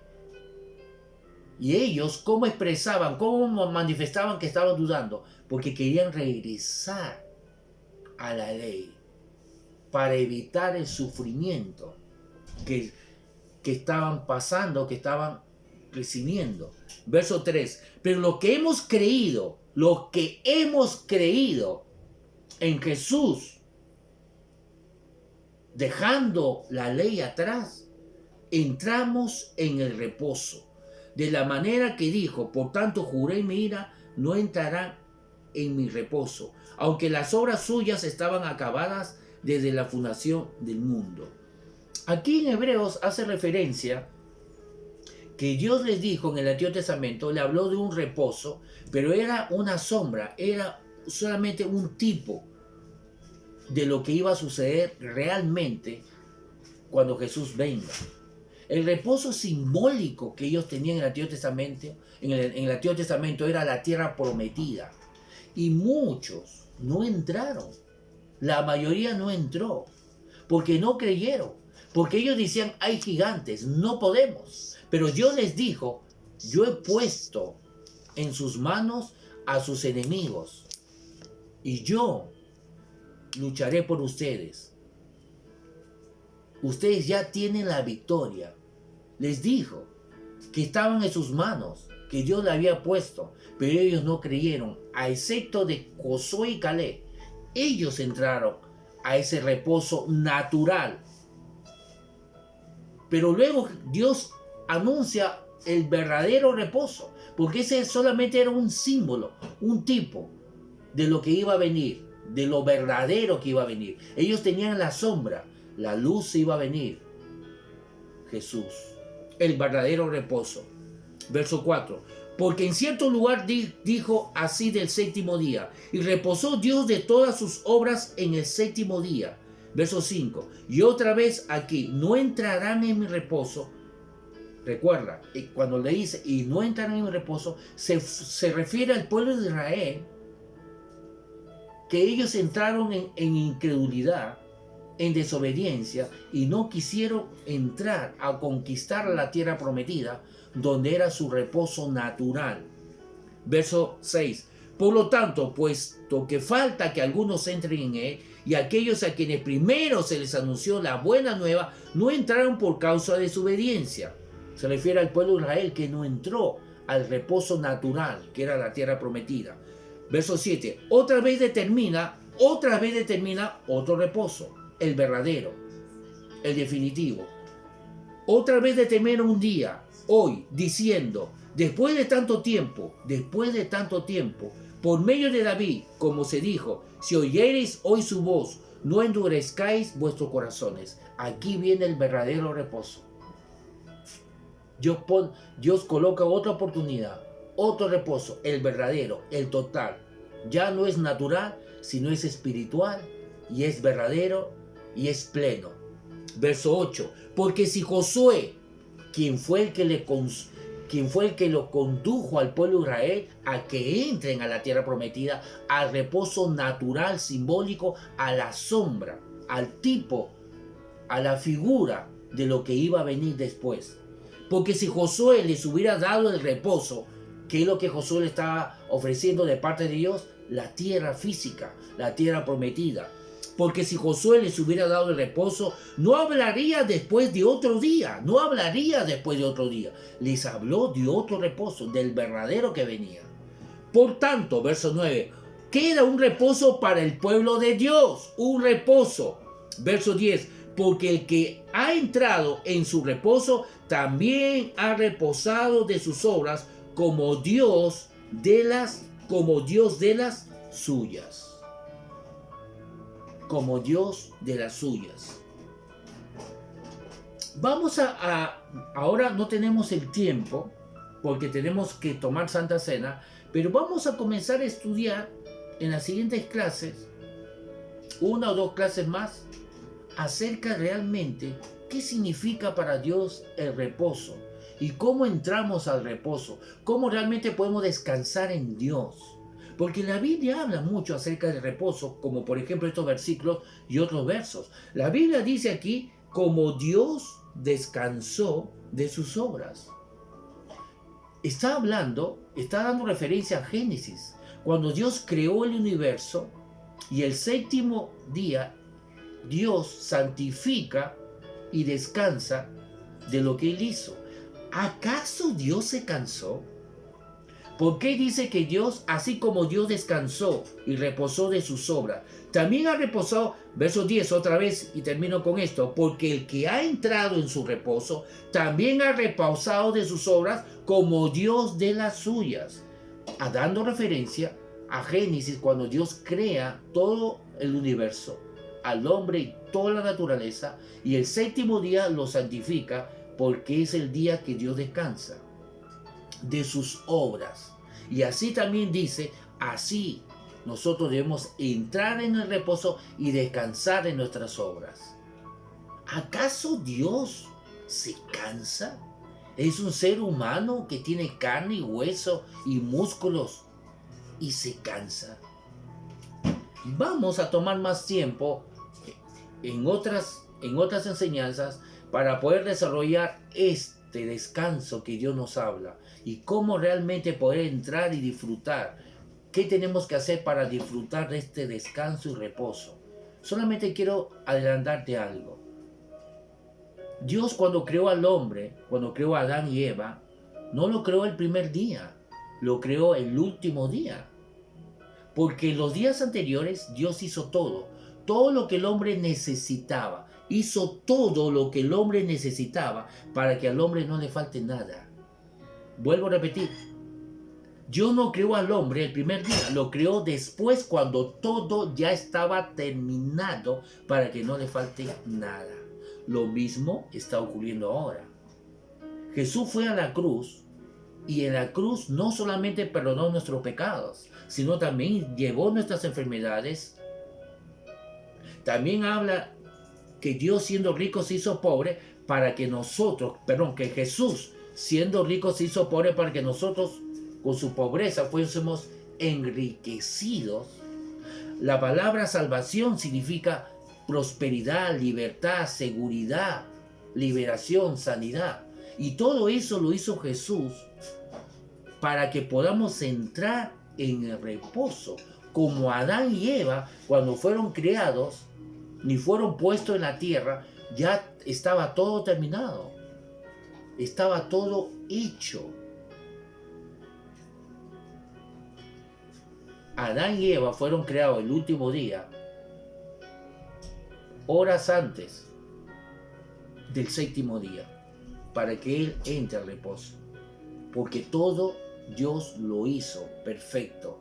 [SPEAKER 1] Y ellos, ¿cómo expresaban, cómo manifestaban que estaban dudando? Porque querían regresar a la ley para evitar el sufrimiento que estaban pasando, que estaban recibiendo. Verso 3. Pero los que hemos creído en Jesús, dejando la ley atrás, entramos en el reposo. De la manera que dijo, por tanto juré en mi ira, no entrarán en mi reposo, aunque las obras suyas estaban acabadas desde la fundación del mundo. Aquí en Hebreos hace referencia que Dios les dijo en el Antiguo Testamento, le habló de un reposo, pero era una sombra, era solamente un tipo de lo que iba a suceder realmente cuando Jesús venga. El reposo simbólico que ellos tenían en el Antiguo Testamento, en el Antiguo Testamento era la tierra prometida. Y muchos no entraron. La mayoría no entró. Porque no creyeron. Porque ellos decían, hay gigantes, no podemos. Pero Dios les dijo, yo he puesto en sus manos a sus enemigos. Y yo lucharé por ustedes. Ustedes ya tienen la victoria. Les dijo que estaban en sus manos, que Dios la había puesto, pero ellos no creyeron, a excepto de Josué y Caleb. Ellos entraron a ese reposo natural. Pero luego Dios anuncia el verdadero reposo, porque ese solamente era un símbolo, un tipo de lo que iba a venir, de lo verdadero que iba a venir. Ellos tenían la sombra, la luz iba a venir. Jesús, el verdadero reposo. Verso 4. Porque en cierto lugar dijo así del séptimo día, y reposó Dios de todas sus obras en el séptimo día. Verso 5. Y otra vez aquí, no entrarán en mi reposo. Recuerda, cuando le dice, y no entrarán en mi reposo, se refiere al pueblo de Israel, que ellos entraron en incredulidad, en desobediencia, y no quisieron entrar a conquistar la tierra prometida, donde era su reposo natural. Verso 6. Por lo tanto, puesto que falta que algunos entren en él, y aquellos a quienes primero se les anunció la buena nueva, no entraron por causa de su obediencia. Se refiere al pueblo de Israel que no entró al reposo natural, que era la tierra prometida. Verso 7. Otra vez determina otro reposo, el verdadero, el definitivo. Otra vez determina un día, hoy, diciendo, después de tanto tiempo, por medio de David, como se dijo, si oyereis hoy su voz, no endurezcáis vuestros corazones. Aquí viene el verdadero reposo. Dios coloca otra oportunidad, otro reposo, el verdadero, el total. Ya no es natural, sino es espiritual, y es verdadero, y es pleno. Verso 8. Porque si Josué, quien fue el que quien fue el que lo condujo al pueblo de Israel a que entren a la tierra prometida, al reposo natural, simbólico, a la sombra, al tipo, a la figura de lo que iba a venir después. Porque si Josué les hubiera dado el reposo, que es lo que Josué le estaba ofreciendo de parte de Dios, la tierra física, la tierra prometida. Porque si Josué les hubiera dado el reposo, no hablaría después de otro día, no hablaría después de otro día. Les habló de otro reposo, del verdadero que venía. Por tanto, verso 9, queda un reposo para el pueblo de Dios, un reposo. Verso 10, porque el que ha entrado en su reposo también ha reposado de sus obras como Dios de las suyas. Como Dios de las suyas. Vamos ahora no tenemos el tiempo, porque tenemos que tomar Santa Cena, pero vamos a comenzar a estudiar en las siguientes clases, una o dos clases más, acerca realmente qué significa para Dios el reposo y cómo entramos al reposo, cómo realmente podemos descansar en Dios. Porque la Biblia habla mucho acerca del reposo, como por ejemplo estos versículos y otros versos. La Biblia dice aquí, como Dios descansó de sus obras. Está dando referencia a Génesis, cuando Dios creó el universo y el séptimo día Dios santifica y descansa de lo que Él hizo. ¿Acaso Dios se cansó? ¿Por qué dice que Dios, así como Dios descansó y reposó de sus obras, también ha reposado? Verso 10 otra vez, y termino con esto, porque el que ha entrado en su reposo también ha reposado de sus obras como Dios de las suyas, dando referencia a Génesis, cuando Dios crea todo el universo, al hombre y toda la naturaleza, y el séptimo día lo santifica porque es el día que Dios descansa de sus obras. Y así también dice, así nosotros debemos entrar en el reposo y descansar en nuestras obras. ¿Acaso Dios se cansa? Es un ser humano que tiene carne y hueso y músculos y se cansa. Vamos a tomar más tiempo en otras enseñanzas para poder desarrollar este descanso que Dios nos habla y cómo realmente poder entrar y disfrutar. ¿Qué tenemos que hacer para disfrutar de este descanso y reposo? Solamente quiero adelantarte algo. Dios, cuando creó al hombre, cuando creó a Adán y Eva, no lo creó el primer día, lo creó el último día. Porque en los días anteriores Dios hizo todo lo que el hombre necesitaba. Hizo todo lo que el hombre necesitaba para que al hombre no le falte nada. Vuelvo a repetir, Dios no creó al hombre el primer día, lo creó después, cuando todo ya estaba terminado para que no le falte nada. Lo mismo está ocurriendo ahora. Jesús fue a la cruz y en la cruz no solamente perdonó nuestros pecados, sino también llevó nuestras enfermedades. También habla que Dios, siendo rico, se hizo pobre para que que Jesús, siendo rico, se hizo pobre para que nosotros, con su pobreza, fuésemos enriquecidos. La palabra salvación significa prosperidad, libertad, seguridad, liberación, sanidad. Y todo eso lo hizo Jesús para que podamos entrar en el reposo, como Adán y Eva, cuando fueron creados, ni fueron puestos en la tierra, ya estaba todo terminado, estaba todo hecho. Adán y Eva fueron creados el último día, horas antes del séptimo día, para que Él entre al reposo, porque todo Dios lo hizo perfecto.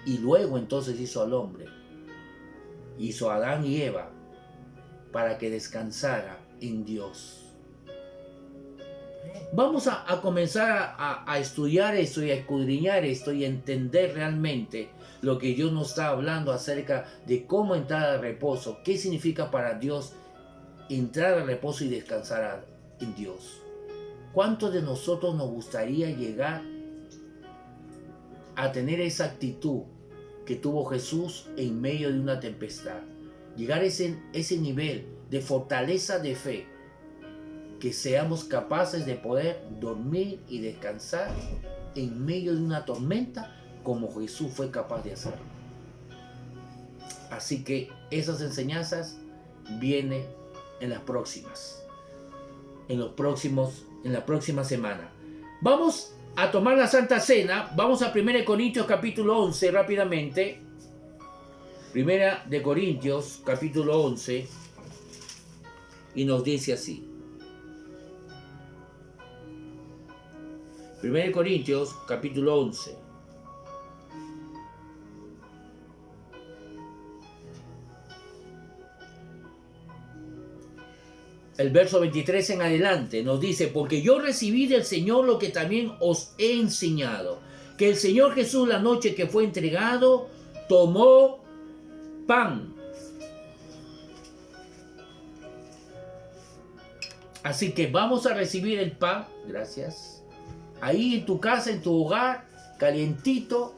[SPEAKER 1] Y luego entonces hizo al hombre, hizo a Adán y Eva para que descansara en Dios. Vamos a comenzar a estudiar esto y a escudriñar esto y a entender realmente lo que Dios nos está hablando acerca de cómo entrar al reposo, qué significa para Dios entrar al reposo y descansar en Dios. ¿Cuántos de nosotros nos gustaría llegar a tener esa actitud que tuvo Jesús en medio de una tempestad? Llegar a ese nivel de fortaleza de fe, que seamos capaces de poder dormir y descansar en medio de una tormenta como Jesús fue capaz de hacerlo. Así que esas enseñanzas vienen en la próxima semana. Vamos a tomar la Santa Cena. Vamos a 1 Corintios capítulo 11 rápidamente. 1 Corintios capítulo 11 y nos dice así. 1 Corintios capítulo 11. El verso 23 en adelante nos dice: porque yo recibí del Señor lo que también os he enseñado, que el Señor Jesús, la noche que fue entregado, tomó pan. Así que vamos a recibir el pan, gracias, ahí en tu casa, en tu hogar, calientito,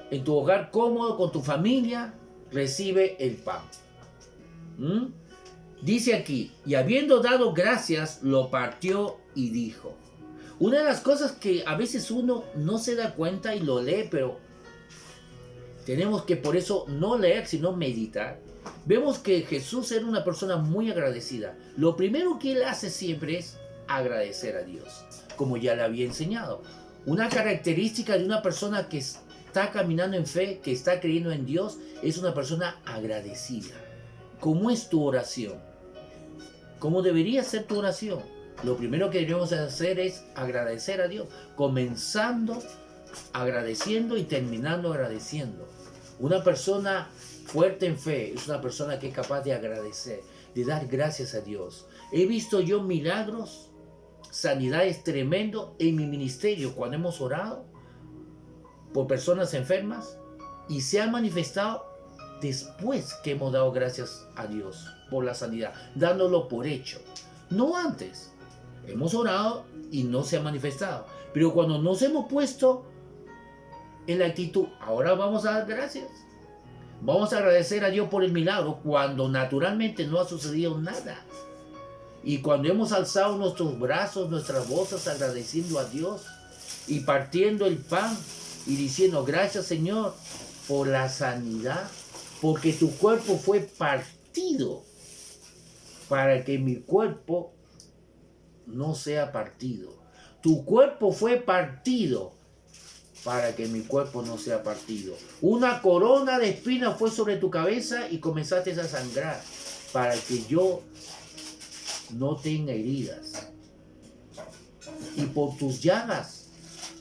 [SPEAKER 1] en tu hogar cómodo, con tu familia, recibe el pan. Dice aquí, y habiendo dado gracias, lo partió y dijo. Una de las cosas que a veces uno no se da cuenta y lo lee, pero tenemos que por eso no leer, sino meditar. Vemos que Jesús era una persona muy agradecida. Lo primero que él hace siempre es agradecer a Dios, como ya le había enseñado. Una característica de una persona que está caminando en fe, que está creyendo en Dios, es una persona agradecida. ¿Cómo es tu oración? ¿Cómo debería ser tu oración? Lo primero que debemos hacer es agradecer a Dios, comenzando agradeciendo y terminando agradeciendo. Una persona fuerte en fe es una persona que es capaz de agradecer, de dar gracias a Dios. He visto yo milagros, sanidades tremendas en mi ministerio cuando hemos orado por personas enfermas y se han manifestado después que hemos dado gracias a Dios por la sanidad, dándolo por hecho, no antes. Hemos orado y no se ha manifestado, pero cuando nos hemos puesto en la actitud, ahora vamos a dar gracias, vamos a agradecer a Dios por el milagro, cuando naturalmente no ha sucedido nada, y cuando hemos alzado nuestros brazos, nuestras voces agradeciendo a Dios y partiendo el pan y diciendo: gracias, Señor, por la sanidad, porque tu cuerpo fue partido para que mi cuerpo no sea partido. Tu cuerpo fue partido para que mi cuerpo no sea partido. Una corona de espinas fue sobre tu cabeza y comenzaste a sangrar para que yo no tenga heridas. Y por tus llagas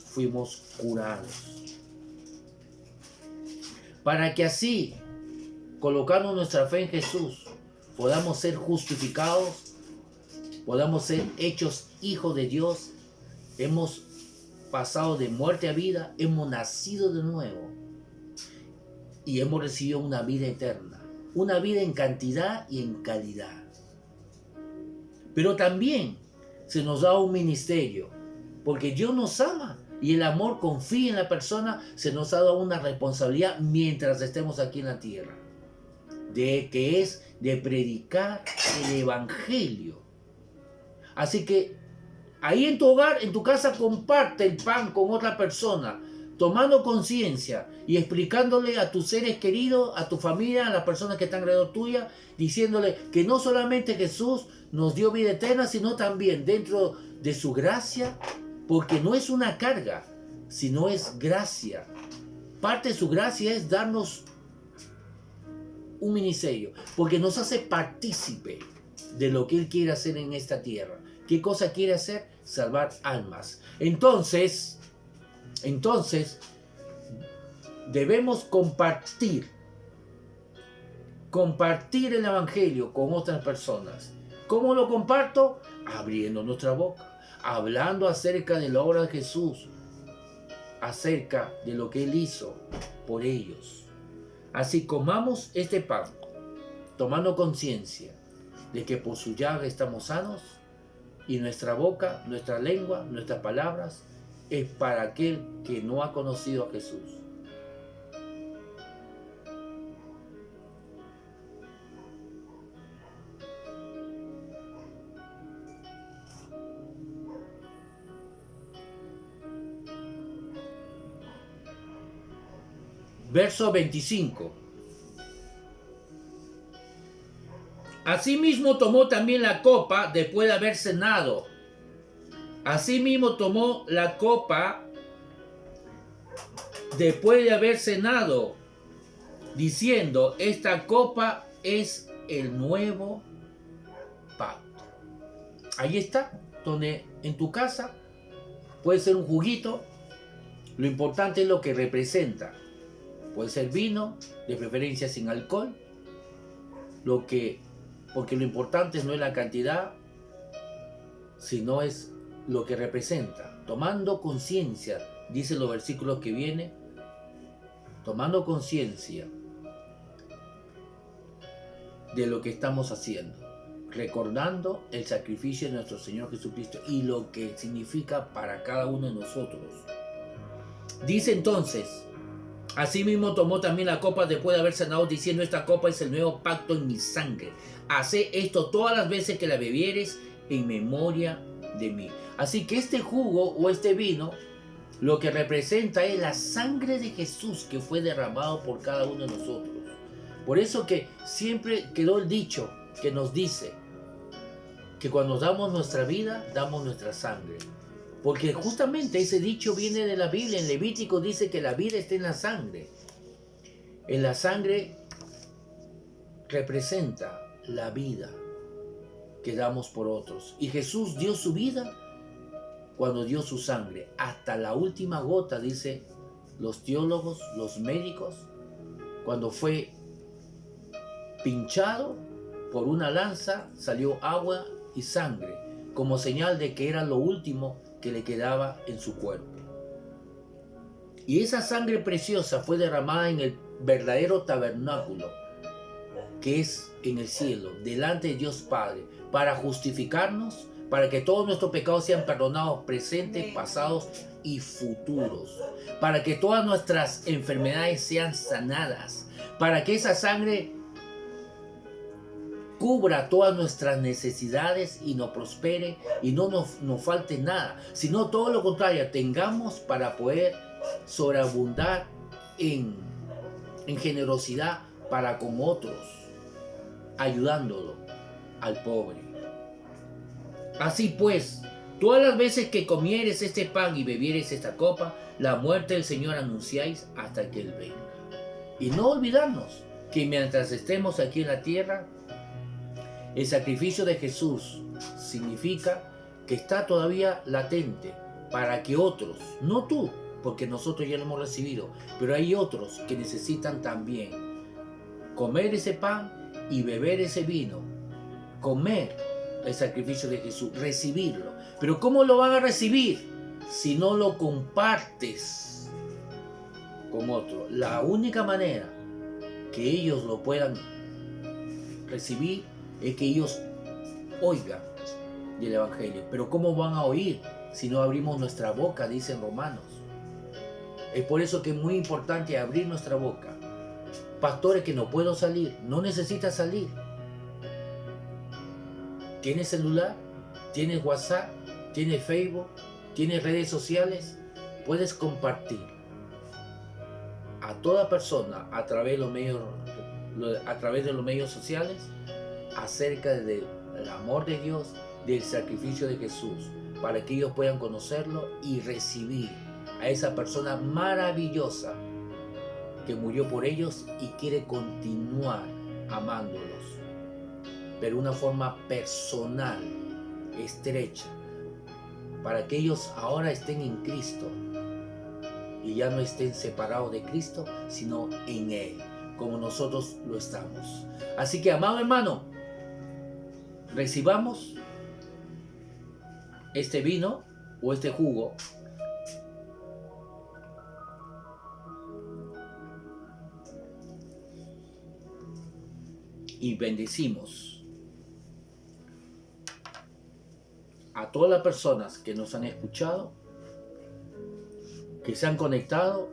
[SPEAKER 1] fuimos curados. Para que así, colocando nuestra fe en Jesús, podamos ser justificados, podamos ser hechos hijos de Dios. Hemos pasado de muerte a vida, hemos nacido de nuevo y hemos recibido una vida eterna, una vida en cantidad y en calidad. Pero también se nos da un ministerio, porque Dios nos ama y el amor confía en la persona. Se nos ha dado una responsabilidad mientras estemos aquí en la tierra, que es de predicar el evangelio. Así que ahí en tu hogar, en tu casa, comparte el pan con otra persona, tomando conciencia y explicándole a tus seres queridos, a tu familia, a las personas que están alrededor tuya, diciéndole que no solamente Jesús nos dio vida eterna, sino también dentro de su gracia, porque no es una carga, sino es gracia. Parte de su gracia es darnos un ministerio, porque nos hace partícipe de lo que Él quiere hacer en esta tierra. ¿Qué cosa quiere hacer? Salvar almas. Entonces debemos compartir el evangelio con otras personas. ¿Cómo lo comparto? Abriendo nuestra boca, hablando acerca de la obra de Jesús, acerca de lo que Él hizo por ellos. Así comamos este pan, tomando conciencia de que por su llaga estamos sanos Y nuestra boca, nuestra lengua, nuestras palabras es para aquel que no ha conocido a Jesús. Verso 25. Asimismo tomó también la copa después de haber cenado. Asimismo tomó la copa después de haber cenado, diciendo, esta copa es el nuevo pacto. Ahí está, donde en tu casa puede ser un juguito. Lo importante es lo que representa. Puede ser vino, de preferencia sin alcohol. Porque lo importante no es la cantidad, sino es lo que representa. Tomando conciencia, dicen los versículos que vienen, tomando conciencia de lo que estamos haciendo, recordando el sacrificio de nuestro Señor Jesucristo y lo que significa para cada uno de nosotros. Dice entonces, asimismo tomó también la copa después de haber cenado, diciendo, esta copa es el nuevo pacto en mi sangre. Haced esto todas las veces que la bebieres en memoria de mí. Así que este jugo o este vino, lo que representa es la sangre de Jesús que fue derramado por cada uno de nosotros. Por eso que siempre quedó el dicho que nos dice que cuando damos nuestra vida, damos nuestra sangre. Porque justamente ese dicho viene de la Biblia. En Levítico dice que la vida está en la sangre. En la sangre representa la vida que damos por otros. Y Jesús dio su vida cuando dio su sangre. Hasta la última gota, dice los teólogos, los médicos, cuando fue pinchado por una lanza, salió agua y sangre, como señal de que era lo último que le quedaba en su cuerpo. Y esa sangre preciosa fue derramada en el verdadero tabernáculo, que es en el cielo, delante de Dios Padre, para justificarnos, para que todos nuestros pecados sean perdonados, presentes, pasados y futuros, para que todas nuestras enfermedades sean sanadas, para que esa sangre cubra todas nuestras necesidades y nos prospere y no nos falte nada, sino todo lo contrario, tengamos para poder sobreabundar en generosidad para con otros, ayudándolo al pobre. Así pues, todas las veces que comieres este pan y bebieres esta copa, la muerte del Señor anunciáis hasta que Él venga. Y no olvidarnos que mientras estemos aquí en la tierra, el sacrificio de Jesús significa que está todavía latente para que otros, no tú, porque nosotros ya lo hemos recibido, pero hay otros que necesitan también comer ese pan y beber ese vino, comer el sacrificio de Jesús, recibirlo. Pero ¿cómo lo van a recibir si no lo compartes con otro? La única manera que ellos lo puedan recibir es que ellos oigan del Evangelio. Pero ¿cómo van a oír si no abrimos nuestra boca? Dicen Romanos. Es por eso que es muy importante abrir nuestra boca. Pastores, que no puedo salir. No necesitas salir. ¿Tienes celular? ¿Tienes WhatsApp? ¿Tienes Facebook? ¿Tienes redes sociales? Puedes compartir a toda persona a través de los medios sociales acerca del amor de Dios, del sacrificio de Jesús, para que ellos puedan conocerlo y recibir a esa persona maravillosa que murió por ellos y quiere continuar amándolos, pero de una forma personal, estrecha, para que ellos ahora estén en Cristo y ya no estén separados de Cristo, sino en Él, como nosotros lo estamos. Así que, amado hermano, recibamos este vino o este jugo y bendecimos a todas las personas que nos han escuchado, que se han conectado,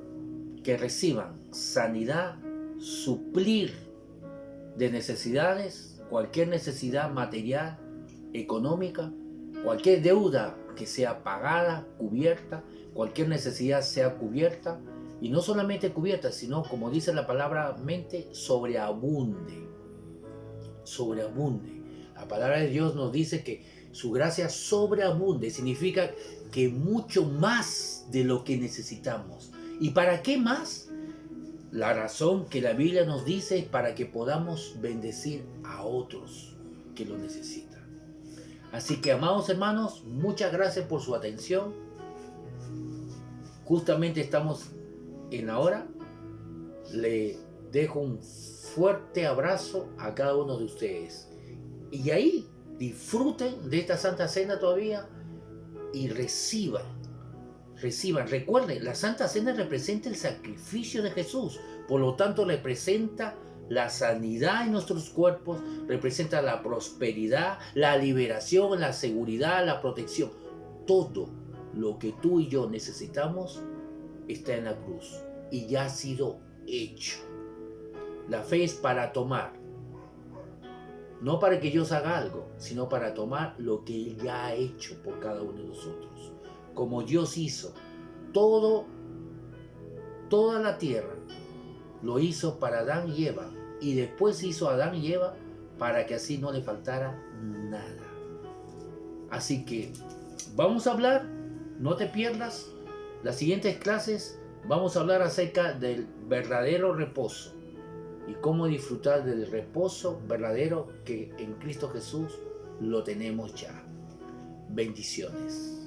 [SPEAKER 1] que reciban sanidad, suplir de necesidades, cualquier necesidad material, económica, cualquier deuda que sea pagada, cubierta, cualquier necesidad sea cubierta, y no solamente cubierta, sino, como dice la palabra mente, sobreabunde. Sobreabunde. La palabra de Dios nos dice que su gracia sobreabunde, significa que mucho más de lo que necesitamos. ¿Y para qué más? La razón que la Biblia nos dice es para que podamos bendecir a otros que lo necesitan. Así que, amados hermanos, muchas gracias por su atención. Justamente estamos en la hora. Le dejo un fuerte abrazo a cada uno de ustedes. Y ahí disfruten de esta Santa Cena todavía y reciban. Recuerden, la Santa Cena representa el sacrificio de Jesús. Por lo tanto, representa la sanidad en nuestros cuerpos, representa la prosperidad, la liberación, la seguridad, la protección. Todo lo que tú y yo necesitamos está en la cruz y ya ha sido hecho. La fe es para tomar, no para que Dios haga algo, sino para tomar lo que Él ya ha hecho por cada uno de nosotros. Como Dios hizo toda la tierra, lo hizo para Adán y Eva, y después hizo a Adán y Eva para que así no le faltara nada. Así que vamos a hablar, no te pierdas las siguientes clases. Vamos a hablar acerca del verdadero reposo y cómo disfrutar del reposo verdadero que en Cristo Jesús lo tenemos ya. Bendiciones.